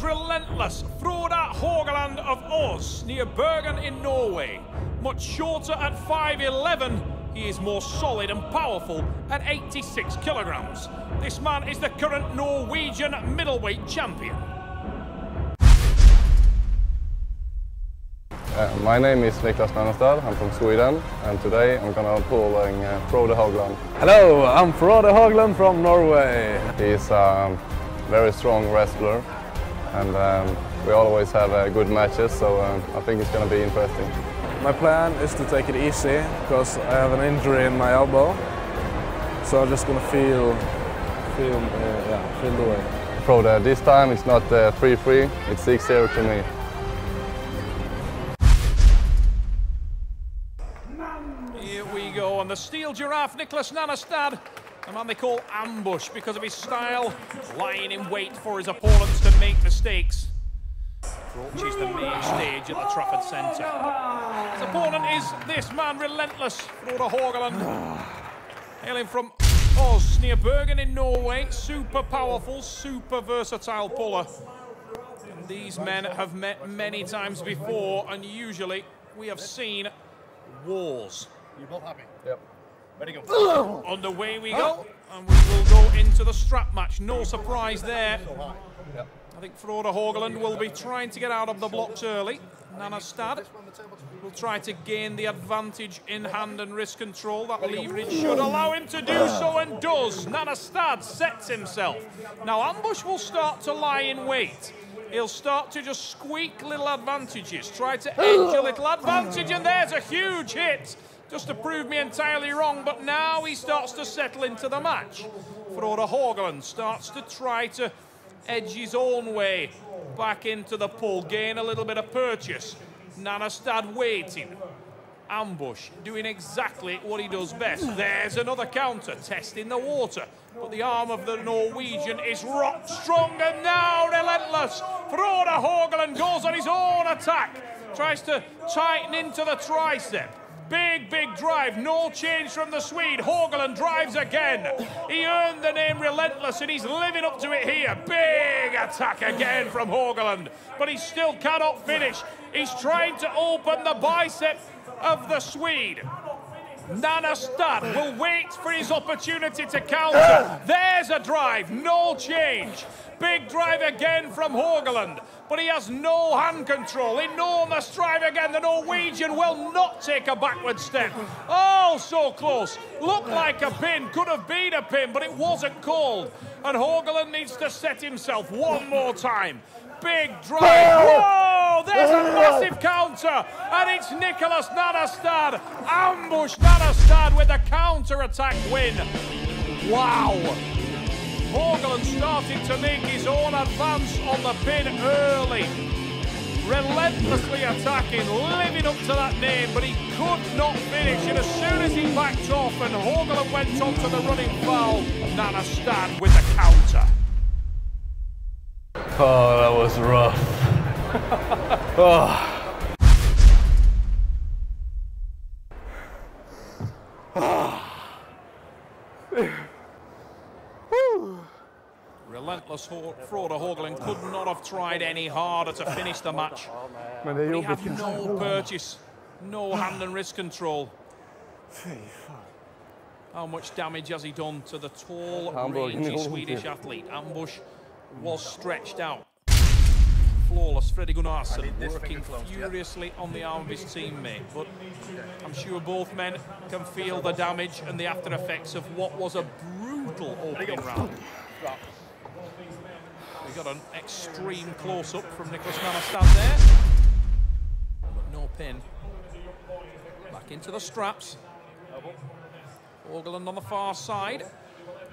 relentless Frode Haugland of Os, near Bergen in Norway. Much shorter at 5'11", he is more solid and powerful at 86 kilograms. This man is the current Norwegian middleweight champion. My name is Niklas Nannestad, I'm from Sweden, and today I'm gonna pull Frode Haugland. Hello, I'm Frode Haugland from Norway. He's a very strong wrestler, and we always have good matches, so I think it's gonna be interesting. My plan is to take it easy, because I have an injury in my elbow, so I'm just gonna feel the way. Frode, this time it's not 3-3, it's 6-0 to me. Here we go, and the steel giraffe Niklas Nannestad, a man they call Ambush because of his style, lying in wait for his opponents to make mistakes. Approaches the main stage at the Trafford Centre. His opponent is this man, relentless Frode Haugland, hailing from Os, near Bergen in Norway. Super powerful, super versatile puller. And these men have met many times before, and usually we have seen wars. You're both happy? Yep. Ready to go. Underway we go, and we will go into the strap match. No surprise there. Yep. I think Frode Haugland will be trying to get out of the blocks early. Nannestad will try to gain the advantage in hand and wrist control. That leverage should allow him to do so, and does. Nannestad sets himself. Now Ambush will start to lie in wait. He'll start to just squeak little advantages, try to edge a little advantage, and there's a huge hit. Just to prove me entirely wrong, but now he starts to settle into the match. Frode Haugland starts to try to edge his own way back into the pull, gain a little bit of purchase. Nannestad waiting. Ambush doing exactly what he does best. There's another counter, testing the water. But the arm of the Norwegian is rock strong, and now relentless. Frode Haugland goes on his own attack. Tries to tighten into the tricep. Big drive, no change from the Swede. Haugland drives again. He earned the name Relentless, and he's living up to it here. Big attack again from Haugland, but he still cannot finish. He's trying to open the bicep of the Swede. Nannestad will wait for his opportunity to counter. There's a drive, no change. Big drive again from Haugland, but he has no hand control. Enormous drive again. The Norwegian will not take a backward step. Oh, so close. Looked like a pin, could have been a pin, but it wasn't called. And Haugland needs to set himself one more time. Big drive. Whoa, there's a massive counter, and it's Niklas Nannestad. Ambush Nannestad with a counter-attack win. Wow. Haugland started to make his own advance on the pin early. Relentlessly attacking, living up to that name, but he could not finish. And as soon as he backed off and Haugland went on to the running foul, Nannestad with the counter. Oh, that was rough. Oh. Relentless Frode Haugland could not have tried any harder to finish the match. But he had no purchase, no hand and wrist control. How much damage has he done to the tall, rangy Swedish athlete? Ambush was stretched out. Flawless Freddie Gunnarsson working furiously on the arm of his teammate, but I'm sure both men can feel the damage and the after effects of what was a brutal opening round. We got an extreme close-up from Niklas Nannestad there, but no pin. Back into the straps. Haugland on the far side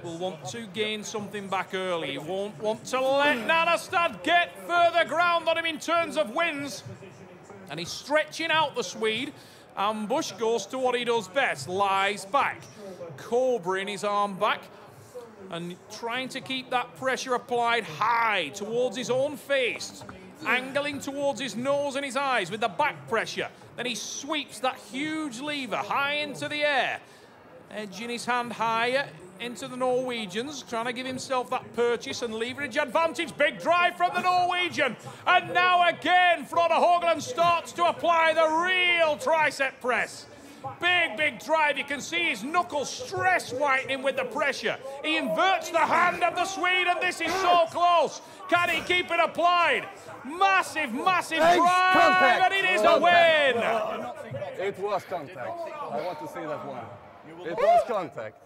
will want to gain something back early. He won't want to let Nannestad get further ground on him in terms of wins. And he's stretching out the Swede. Ambush goes to what he does best, lies back, cobra in his arm back, and trying to keep that pressure applied high towards his own face, angling towards his nose and his eyes with the back pressure. Then he sweeps that huge lever high into the air, edging his hand higher, into the Norwegians, trying to give himself that purchase and leverage advantage. Big drive from the Norwegian. And now again, Frode Haugland starts to apply the real tricep press. Big drive. You can see his knuckles stress whitening with the pressure. He inverts the hand of the Swede, and this is so close. Can he keep it applied? Massive drive, contact. and it is a win. It was contact. I want to see that one. It was contact.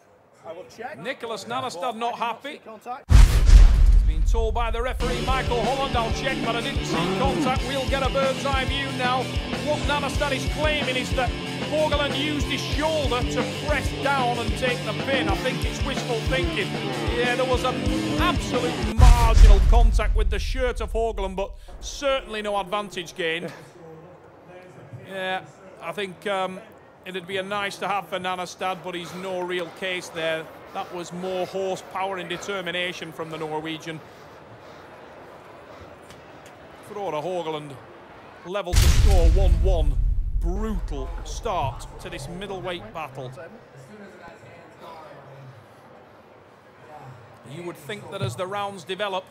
I will check. Niklas Nannestad not happy. Contact. He's been told by the referee, Michael Holland, I'll check, but I didn't see contact. We'll get a bird's eye view now. What Nannestad is claiming is that Haugland used his shoulder to press down and take the pin. I think it's wishful thinking. Yeah, there was an absolute marginal contact with the shirt of Haugland, but certainly no advantage gained. Yeah, I think it'd be a nice to have for Nannestad, but he's no real case there. That was more horsepower and determination from the Norwegian. Frode Haugland level to score 1-1. Brutal start to this middleweight battle. You would think that as the rounds develop,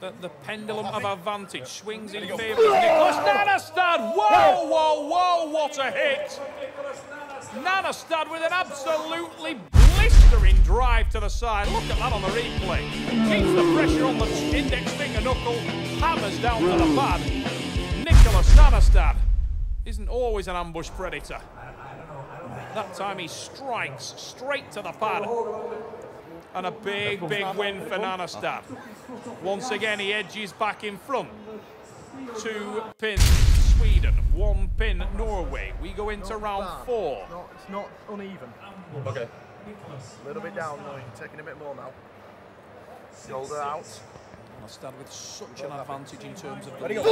that the pendulum of advantage swings in favour of Niklas Nannestad. Whoa, what a hit! Nannestad with an absolutely blistering drive to the side. Look at that on the replay. Keeps the pressure on the index finger knuckle, hammers down to the pad. Niklas Nannestad isn't always an ambush predator. That time he strikes straight to the pad. And a big win for Nannestad. Once again, he edges back in front. 2 pins Sweden, 1 pin Norway. We go into round 4. No, it's not uneven. Okay. A little bit down though, you're taking a bit more now. Shoulder out. Nannestad with such an advantage in terms of Ready, the... go.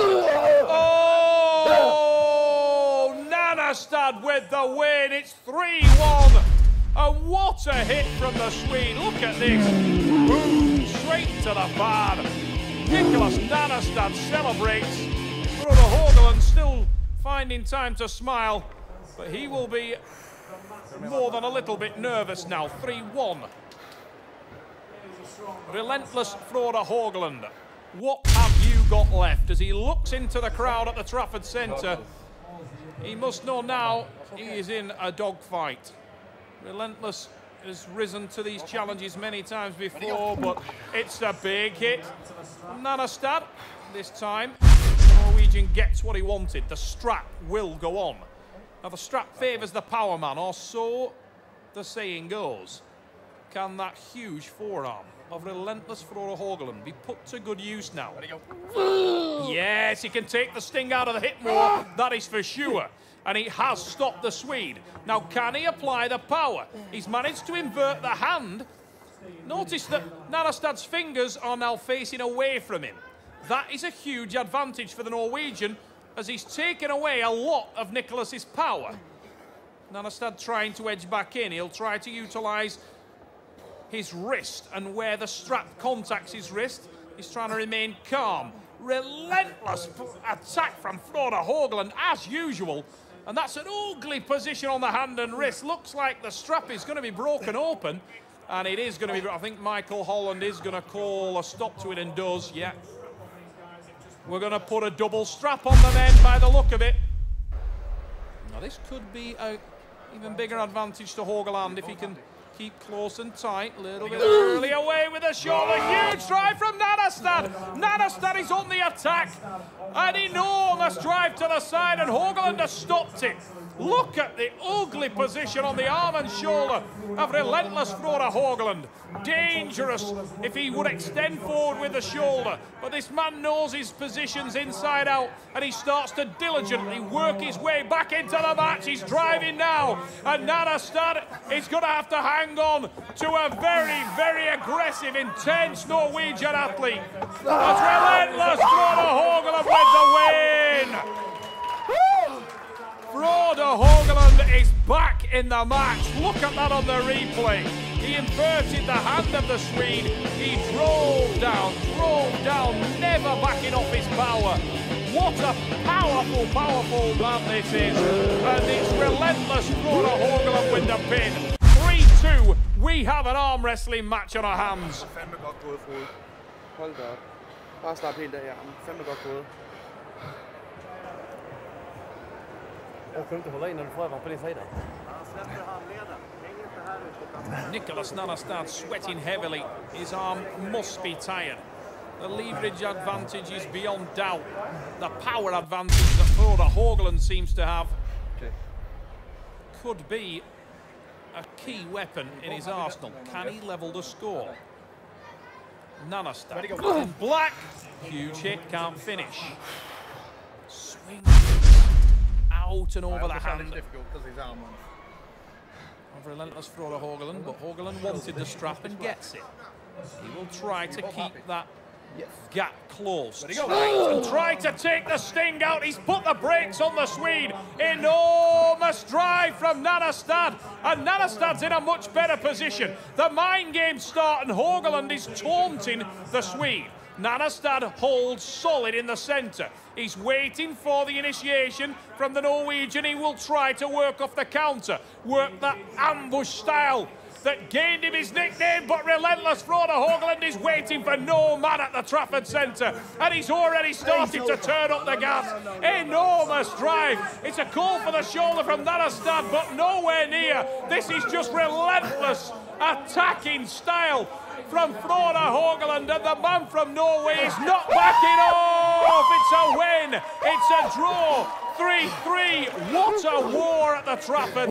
Oh! Nannestad with the win. It's 3-1. And what a hit from the Swede. Look at this. Boom, straight to the pad. Niklas Nannestad celebrates. Frode Haugland still finding time to smile, but he will be more than a little bit nervous now. 3-1. Relentless Frode Haugland. What have you got left? As he looks into the crowd at the Trafford Centre, he must know now he is in a dogfight. Relentless has risen to these challenges many times before, but it's a big hit from Nannestad. This time, the Norwegian gets what he wanted. The strap will go on. Now, the strap favours the power man, or so the saying goes. Can that huge forearm of relentless Frode Haugland be put to good use now? Yes, he can take the sting out of the hit more, that is for sure. And he has stopped the Swede. Now, can he apply the power? He's managed to invert the hand. Notice that Nannestad's fingers are now facing away from him. That is a huge advantage for the Norwegian, as he's taken away a lot of Niklas's power. Nannestad trying to edge back in. He'll try to utilise his wrist, and where the strap contacts his wrist, he's trying to remain calm. Relentless attack from Frode Haugland, as usual. And that's an ugly position on the hand and wrist. Looks like the strap is going to be broken open. And it is going to be, I think Michael Holland is going to call a stop to it, and does, yeah. We're going to put a double strap on the men by the look of it. Now this could be an even bigger advantage to Haugland if he can keep close and tight. A little bit early away with a shoulder. Huge drive from Nannestad. Nannestad is on the attack. An enormous drive to the side, and Haugland has stopped it. Look at the ugly position on the arm and shoulder of relentless Frode Haugland. Dangerous if he would extend forward with the shoulder. But this man knows his positions inside out, and he starts to diligently work his way back into the match. He's driving now, and Nannestad is going to have to hang on to a very aggressive, intense Norwegian athlete. That's relentless Frode Haugland with the win. Frode Haugland is back in the match. Look at that on the replay. He inverted the hand of the Swede. He drove down, never backing off his power. What a powerful man this is. And it's relentless Frode Haugland with the pin. 3-2, we have an arm wrestling match on our hands. Fandme godt gået, Frode. Hold da op. Bare slap helt af i armen. Fandme godt gået. Niklas Nannestad sweating heavily. His arm must be tired. The leverage advantage is beyond doubt. The power advantage that Frode Haugland seems to have could be a key weapon in his arsenal. Can he level the score? Nannestad in black. Huge hit, can't finish. Swing out and over the hand. Of relentless Frode Haugland, but Haugland wanted the strap and gets it. He will try to keep that gap closed. And try to take the sting out. He's put the brakes on the Swede. Enormous drive from Nannestad. And Nannestad's in a much better position. The mind games start and Haugland is taunting the Swede. Nannestad holds solid in the centre. He's waiting for the initiation from the Norwegian. He will try to work off the counter, work that ambush style that gained him his nickname, but relentless Frode Haugland is waiting for no man at the Trafford Centre, and he's already started to turn up the gas. Enormous drive. It's a call for the shoulder from Nannestad, but nowhere near. This is just relentless attacking style from Frode Haugland, and the man from Norway is not backing off. It's a win. It's a draw. 3-3. What a war at the Trafford.